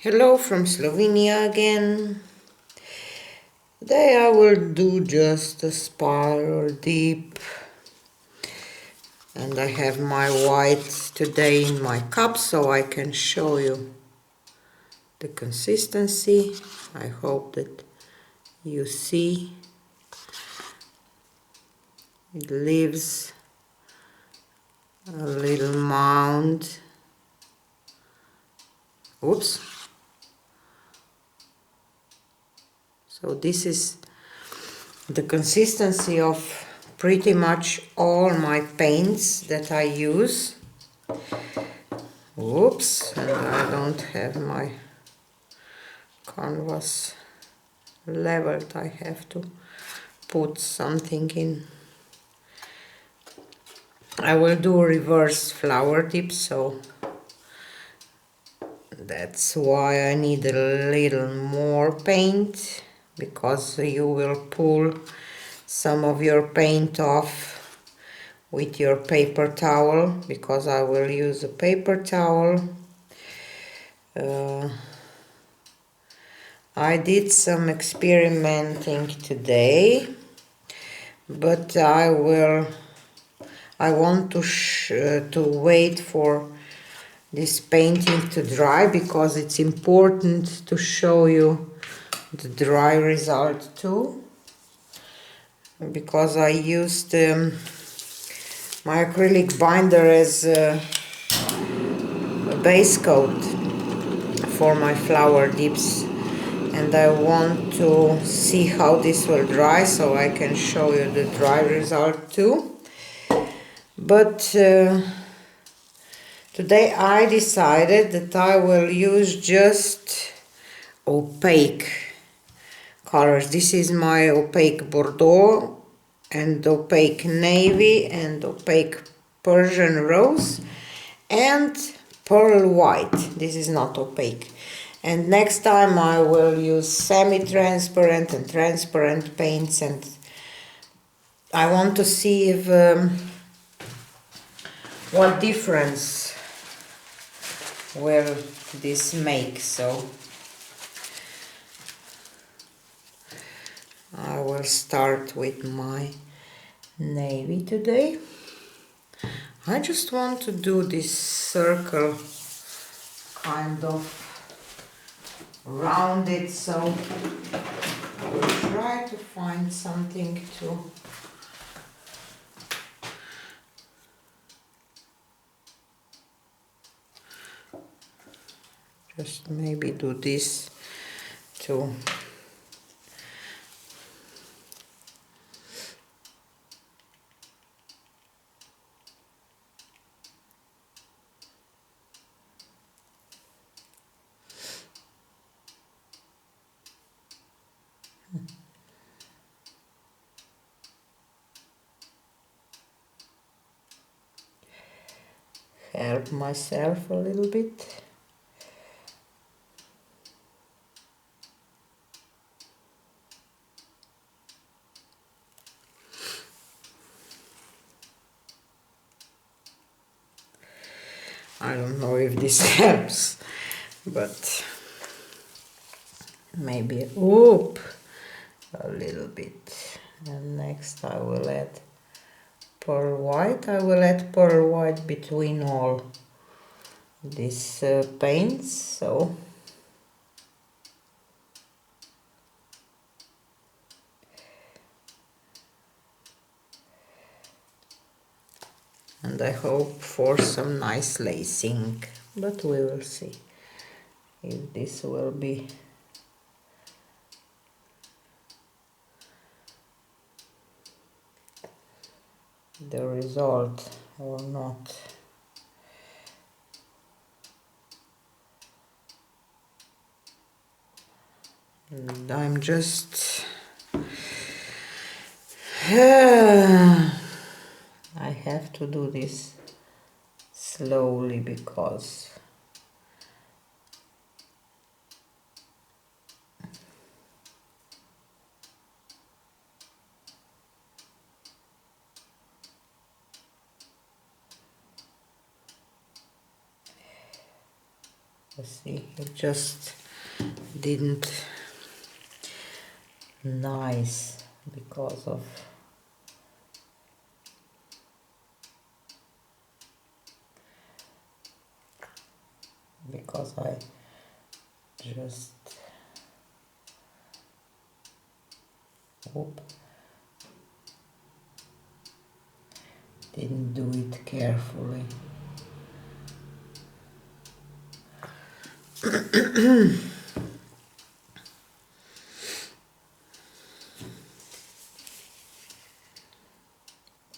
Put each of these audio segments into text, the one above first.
Hello from Slovenia again. Today I will do just a spiral dip, and I have my white today in my cup so I can show you the consistency. I hope that you see it leaves a little mound. Oops. So this is the consistency of pretty much all my paints that I use. Oops, and I don't have my canvas leveled. I have to put something in. I will do reverse flower dip, so that's why I need a little more paint, because you will pull some of your paint off with your paper towel, because I will use a paper towel. I did some experimenting today, but I want to wait for this painting to dry, because it's important to show you the dry result too, because I used my acrylic binder as a base coat for my flower dips, and I want to see how this will dry so I can show you the dry result too. But today I decided that I will use just opaque colors. This is my opaque Bordeaux and opaque navy and opaque Persian rose and pearl white. This is not opaque. And next time I will use semi-transparent and transparent paints, and I want to see if what difference will this make. So I will start with my navy today. I just want to do this circle kind of rounded, so I will try to find something to just maybe do this to help myself a little bit. I don't know if this helps, but maybe a little bit. And next I will add pearl white. I will add pearl white between all these paints. So and I hope for some nice lacing, but we will see if this will be the result or not. And I'm just I have to do this slowly, because So see, it just didn't nice because I just didn't do it carefully. I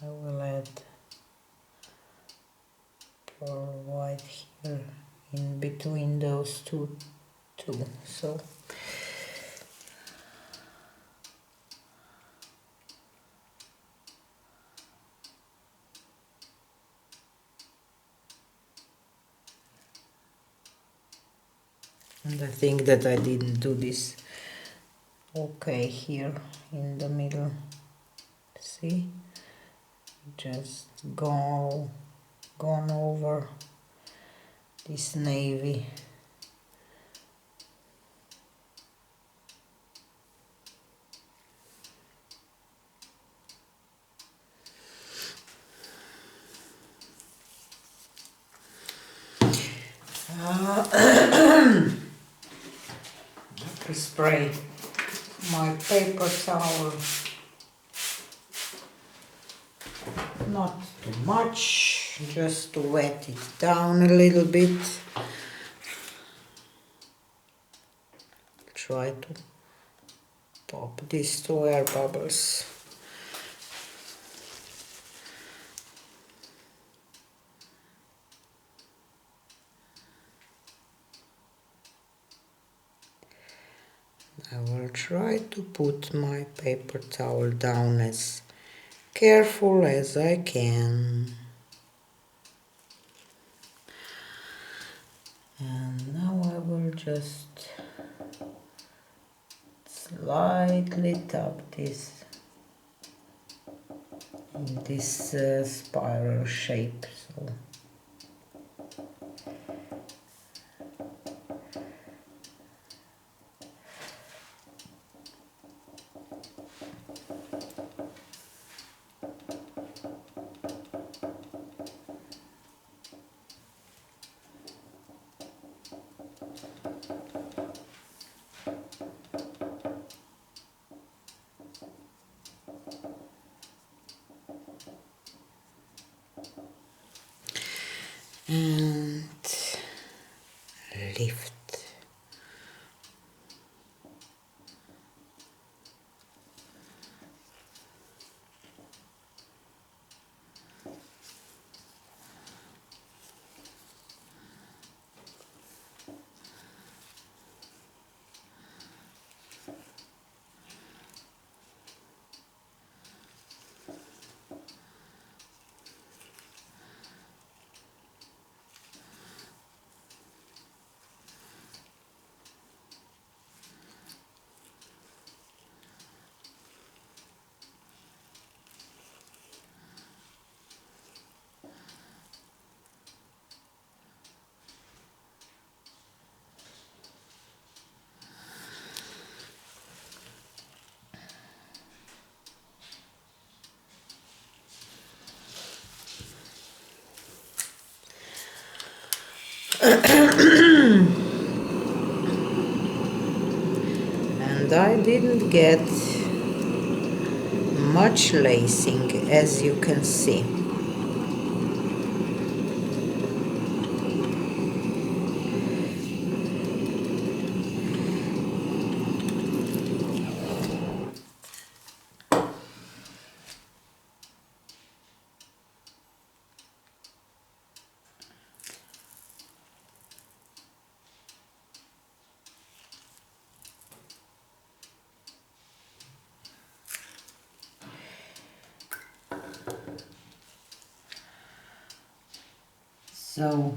will add pearl white here in between those two. So and I think that I didn't do this okay here in the middle. See, just gone over this navy. To spray my paper towel, not too much, just to wet it down a little bit. Try to pop these two air bubbles. I will try to put my paper towel down as careful as I can. And now I will just slightly tap this in this spiral shape. So and lift. And I didn't get much lacing, as you can see. So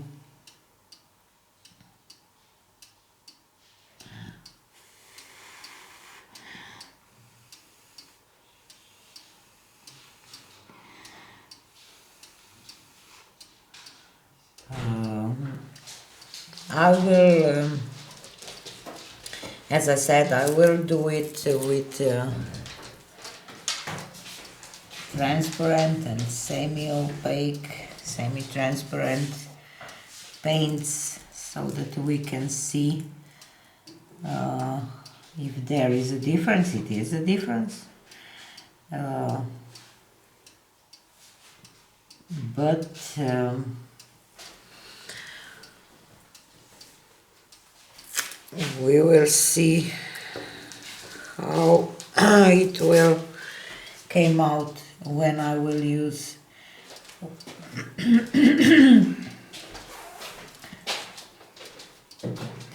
I will, as I said, I will do it with transparent and semi-opaque, semi-transparent paints, so that we can see if there is a difference. It is a difference, but we will see how it will came out when I will use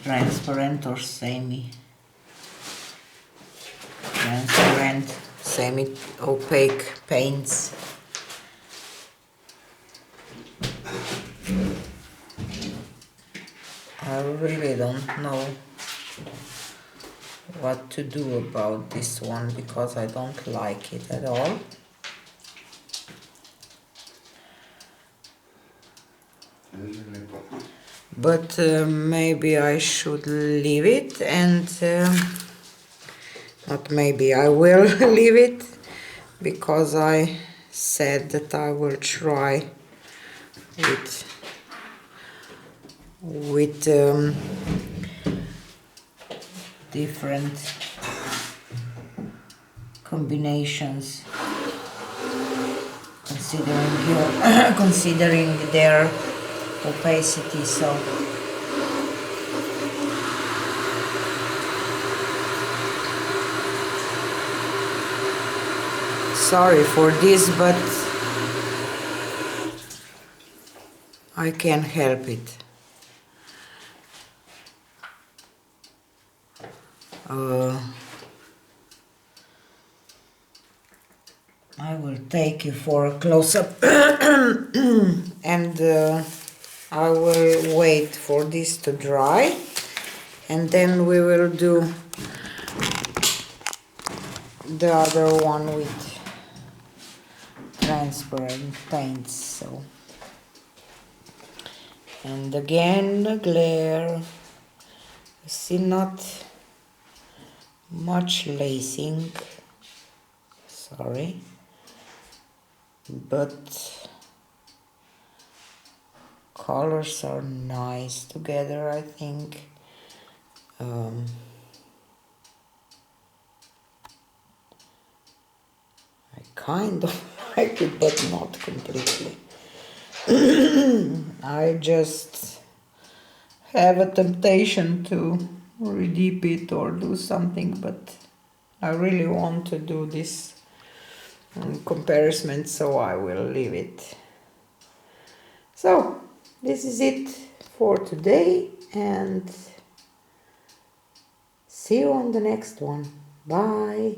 transparent or semi-transparent, semi-opaque paints. I really don't know what to do about this one, because I don't like it at all. But maybe I should leave it, and not maybe, I will leave it, because I said that I will try with different combinations, considering their opacity. So sorry for this, but I can't help it. I will take you for a close-up and I will wait for this to dry, and then we will do the other one with transparent paints. So, and again the glare, you see, not much lacing, sorry, but colors are nice together, I think. I kind of like it, but not completely. I just have a temptation to redip it or do something, but I really want to do this comparison, so I will leave it. So this is it for today, and see you on the next one. Bye.